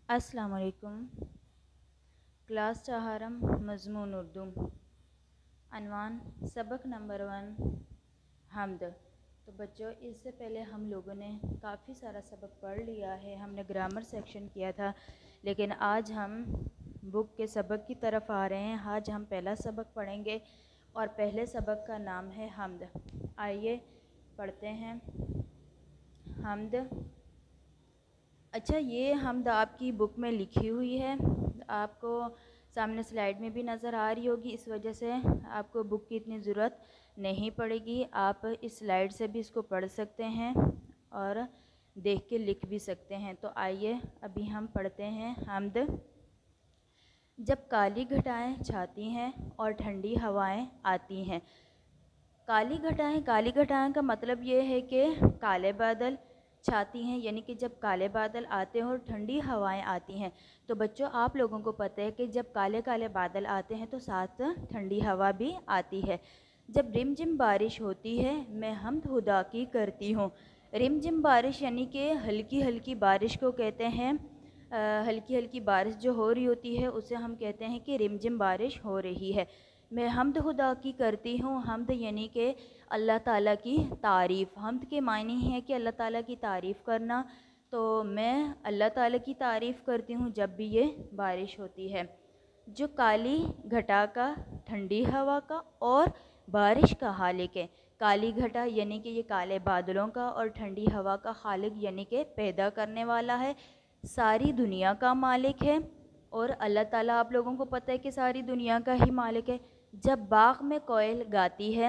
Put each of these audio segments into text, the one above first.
السلام علیکم۔ کلاس چہارم مضمون اردو، عنوان سبق نمبر 1 حمد۔ تو بچوں، اس سے پہلے ہم لوگوں نے کافی سارا سبق پڑھ لیا ہے، ہم نے گرامر سیکشن کیا تھا، لیکن آج ہم بک کے سبق کی طرف آ رہے ہیں۔ آج ہم پہلا سبق پڑھیں گے اور پہلے سبق کا نام ہے حمد۔ آئیے پڑھتے ہیں حمد۔ اچھا، یہ حمد آپ کی بک میں لکھی ہوئی ہے، آپ کو سامنے سلائیڈ میں بھی نظر آ رہی ہوگی، اس وجہ سے آپ کو بک کی اتنی ضرورت نہیں پڑے گی۔ آپ اس سلائیڈ سے بھی اس کو پڑھ سکتے ہیں اور دیکھ کے لکھ بھی سکتے ہیں۔ تو آئیے ابھی ہم پڑھتے ہیں حمد۔ جب کالی گھٹائیں چھاتی ہیں اور ٹھنڈی ہوائیں آتی ہیں۔ کالی گھٹائیں کا مطلب یہ ہے کہ کالے بادل چھاتی ہیں، یعنی کہ جب کالے بادل آتے ہیں اور ٹھنڈی ہوائیں آتی ہیں۔ تو بچوں، آپ لوگوں کو پتہ ہے کہ جب کالے بادل آتے ہیں تو ساتھ ٹھنڈی ہوا بھی آتی ہے۔ جب رم جم بارش ہوتی ہے میں حمد خدا کی کرتی ہوں۔ رم جم بارش یعنی کہ ہلکی ہلکی بارش کو کہتے ہیں، ہلکی ہلکی بارش جو ہو رہی ہوتی ہے اسے ہم کہتے ہیں کہ رم جم بارش ہو رہی ہے۔ میں حمد خدا کی کرتی ہوں۔ حمد یعنی کہ اللہ تعالیٰ کی تعریف۔ حمد کے معنی ہے کہ اللہ تعالیٰ کی تعریف کرنا، تو میں اللہ تعالیٰ کی تعریف کرتی ہوں جب بھی یہ بارش ہوتی ہے۔ جو کالی گھٹا کا، ٹھنڈی ہوا کا اور بارش کا خالق ہے۔ کالی گھٹا یعنی کہ یہ کالے بادلوں کا، اور ٹھنڈی ہوا کا خالق یعنی کہ پیدا کرنے والا ہے، ساری دنیا کا مالک ہے۔ اور اللہ تعالیٰ آپ لوگوں کو پتہ ہے کہ ساری دنیا کا ہی مالک ہے۔ جب باغ میں کوئل گاتی ہے،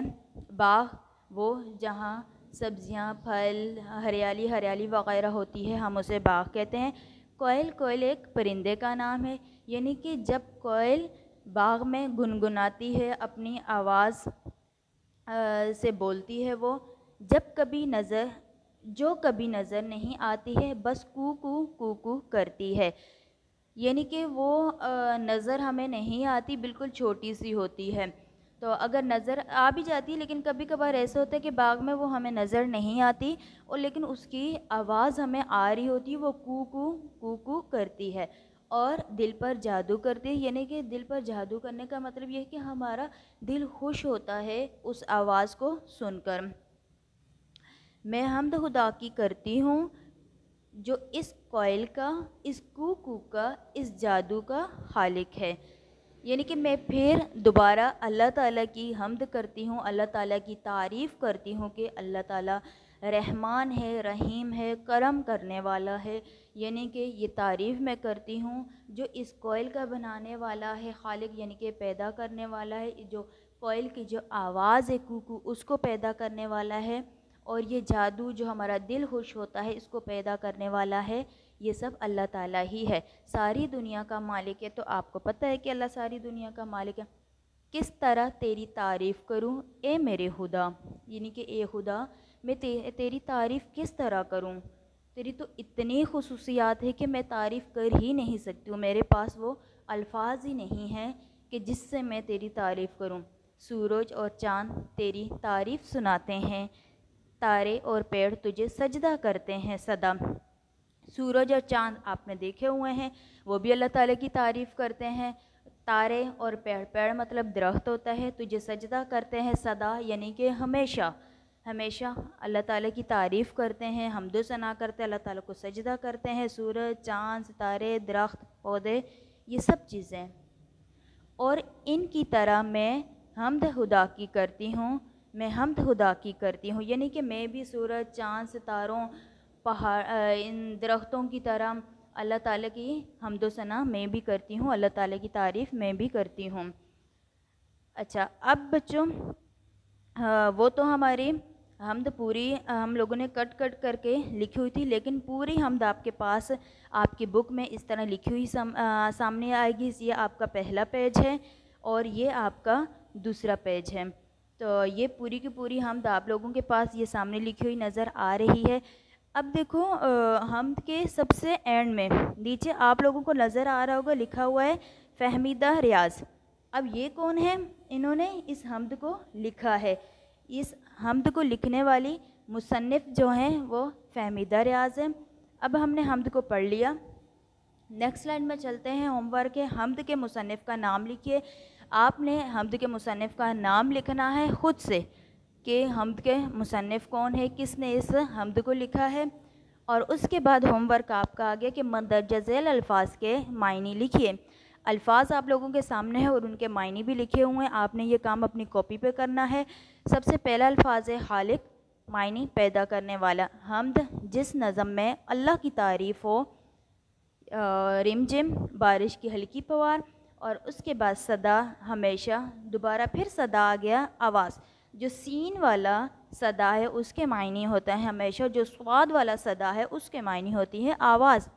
باغ وہ جہاں سبزیاں، پھل، ہریالی وغیرہ ہوتی ہے، ہم اسے باغ کہتے ہیں۔ کوئل ایک پرندے کا نام ہے، یعنی کہ جب کوئل باغ میں گنگناتی ہے، اپنی آواز سے بولتی ہے، وہ جو کبھی نظر نہیں آتی ہے، بس کو کو کرتی ہے، یعنی کہ وہ نظر ہمیں نہیں آتی، بالکل چھوٹی سی ہوتی ہے۔ تو اگر نظر آ بھی جاتی ہے، لیکن کبھی کبھار ایسا ہوتا ہے کہ باغ میں وہ ہمیں نظر نہیں آتی، اور لیکن اس کی آواز ہمیں آ رہی ہوتی ہے، وہ کو کرتی ہے اور دل پر جادو کرتی ہے۔ یعنی کہ دل پر جادو کرنے کا مطلب یہ ہے کہ ہمارا دل خوش ہوتا ہے اس آواز کو سن کر۔ میں حمد خدا کی کرتی ہوں جو اس کوئل کا، اس کو کا، اس جادو کا خالق ہے۔ یعنی کہ میں پھر دوبارہ اللہ تعالیٰ کی حمد کرتی ہوں، اللہ تعالیٰ کی تعریف کرتی ہوں کہ اللہ تعالیٰ رحمان ہے، رحیم ہے، کرم کرنے والا ہے۔ یعنی کہ یہ تعریف میں کرتی ہوں جو اس کوئل کا بنانے والا ہے، خالق یعنی کہ پیدا کرنے والا ہے، جو کوئل کی جو آواز ہے کو اس کو پیدا کرنے والا ہے، اور یہ جادو جو ہمارا دل خوش ہوتا ہے اس کو پیدا کرنے والا ہے، یہ سب اللہ تعالیٰ ہی ہے، ساری دنیا کا مالک ہے۔ تو آپ کو پتہ ہے کہ اللہ ساری دنیا کا مالک ہے۔ کس طرح تیری تعریف کروں اے میرے خدا، یعنی کہ اے خدا میں تیری تعریف کس طرح کروں، تیری تو اتنی خصوصیات ہے کہ میں تعریف کر ہی نہیں سکتی ہوں، میرے پاس وہ الفاظ ہی نہیں ہیں کہ جس سے میں تیری تعریف کروں۔ سورج اور چاند تیری تعریف سناتے ہیں، تارے اور پیڑ تجھے سجدہ کرتے ہیں سدا۔ سورج اور چاند آپ نے دیکھے ہوئے ہیں، وہ بھی اللہ تعالیٰ کی تعریف کرتے ہیں۔ تارے اور پیڑ مطلب درخت ہوتا ہے، تجھے سجدہ کرتے ہیں سدا، یعنی کہ ہمیشہ اللہ تعالیٰ کی تعریف کرتے ہیں، حمد و ثنا کرتے ہیں، اللہ تعالیٰ کو سجدہ کرتے ہیں۔ سورج، چاند، ستارے، درخت، پودے، یہ سب چیزیں، اور ان کی طرح میں حمد خدا کی کرتی ہوں، میں حمد خدا کی کرتی ہوں، یعنی کہ میں بھی سورج، چاند، ستاروں، پہاڑ، ان درختوں کی طرح اللہ تعالیٰ کی حمد و ثنا میں بھی کرتی ہوں، اللہ تعالیٰ کی تعریف میں بھی کرتی ہوں۔ اچھا، اب بچوں، وہ تو ہماری حمد پوری ہم لوگوں نے کٹ کر کے لکھی ہوئی تھی، لیکن پوری حمد آپ کے پاس آپ کی بک میں اس طرح لکھی ہوئی سامنے آئے گی۔ یہ آپ کا پہلا پیج ہے اور یہ آپ کا دوسرا پیج ہے۔ تو یہ پوری کی پوری حمد آپ لوگوں کے پاس یہ سامنے لکھی ہوئی نظر آ رہی ہے۔ اب دیکھو، حمد کے سب سے اینڈ میں نیچے آپ لوگوں کو نظر آ رہا ہوگا لکھا ہوا ہے فہمیدہ ریاض۔ اب یہ کون ہے؟ انہوں نے اس حمد کو لکھا ہے۔ اس حمد کو لکھنے والی مصنف جو ہیں وہ فہمیدہ ریاض ہیں۔ اب ہم نے حمد کو پڑھ لیا، نیکسٹ سلائڈ میں چلتے ہیں. ہوم ورک ہے حمد کے مصنف کا نام لکھیے. آپ نے حمد کے مصنف کا نام لکھنا ہے خود سے کہ حمد کے مصنف کون ہے, کس نے اس حمد کو لکھا ہے. اور اس کے بعد ہوم ورک آپ کا آ گیا کہ مندرجہ ذیل الفاظ کے معنی لکھیے. الفاظ آپ لوگوں کے سامنے ہیں اور ان کے معنی بھی لکھے ہوئے ہیں. آپ نے یہ کام اپنی کاپی پہ کرنا ہے. سب سے پہلا الفاظ ہے خالق, معنی پیدا کرنے والا. حمد جس نظم میں اللہ کی تعریف ہو, رم جم بارش کی ہلکی پوار, اور اس کے بعد صدا ہمیشہ, دوبارہ پھر صدا آ گیا آواز. جو سین والا صدا ہے اس کے معنی ہوتا ہے ہمیشہ, جو صاد والا صدا ہے اس کے معنی ہوتی ہے آواز.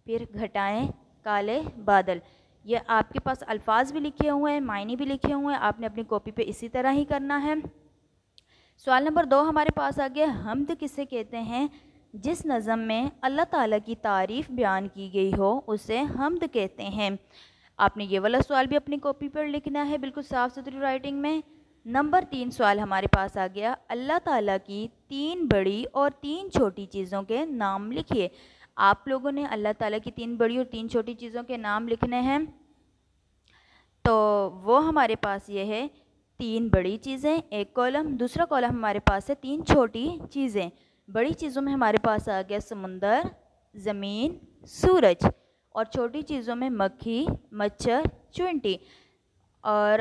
پھر گھٹائیں کالے بادل. یہ آپ کے پاس الفاظ بھی لکھے ہوئے ہیں, معنی بھی لکھے ہوئے ہیں. آپ نے اپنی کاپی پہ اسی طرح ہی کرنا ہے. سوال نمبر 2 ہمارے پاس آ گیا, حمد کسے کہتے ہیں؟ جس نظم میں اللہ تعالیٰ کی تعریف بیان کی گئی ہو اسے حمد کہتے ہیں. آپ نے یہ والا سوال بھی اپنی کاپی پر لکھنا ہے بالکل صاف ستھری رائٹنگ میں. نمبر 3 سوال ہمارے پاس آ گیا, اللہ تعالیٰ کی 3 بڑی اور 3 چھوٹی چیزوں کے نام لکھیے. آپ لوگوں نے اللہ تعالیٰ کی 3 بڑی اور 3 چھوٹی چیزوں کے نام لکھنے ہیں. تو وہ ہمارے پاس یہ ہے 3 بڑی چیزیں ایک کالم, دوسرا کالم ہمارے پاس ہے 3 چھوٹی چیزیں. بڑی چیزوں میں ہمارے پاس آ گیا سمندر, زمین, سورج, اور چھوٹی چیزوں میں مکھی, مچھر, چونٹی. اور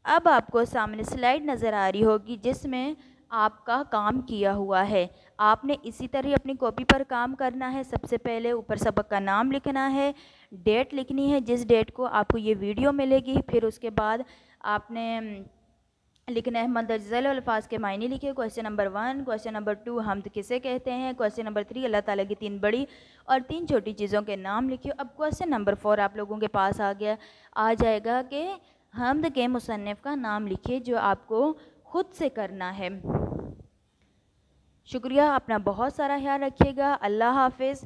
اب آپ کو سامنے سلائیڈ نظر آ رہی ہوگی جس میں آپ کا کام کیا ہوا ہے. آپ نے اسی طرح اپنی کاپی پر کام کرنا ہے. سب سے پہلے اوپر سبق کا نام لکھنا ہے, ڈیٹ لکھنی ہے جس ڈیٹ کو آپ کو یہ ویڈیو ملے گی. پھر اس کے بعد آپ نے لکھنا ہے مندرجہ ذیل الفاظ کے معنی لکھے. کویسچن نمبر 1, کویسچن نمبر 2 حمد کسے کہتے ہیں, کویسچن نمبر 3 اللہ تعالیٰ کی 3 بڑی اور 3 چھوٹی چیزوں کے نام لکھے. اب کویسچن نمبر 4 آپ لوگوں کے پاس آ جائے گا کہ حمد کے مصنف کا نام لکھیے, جو آپ کو خود سے کرنا ہے. شکریہ, اپنا بہت سارا خیال رکھیے گا. اللہ حافظ.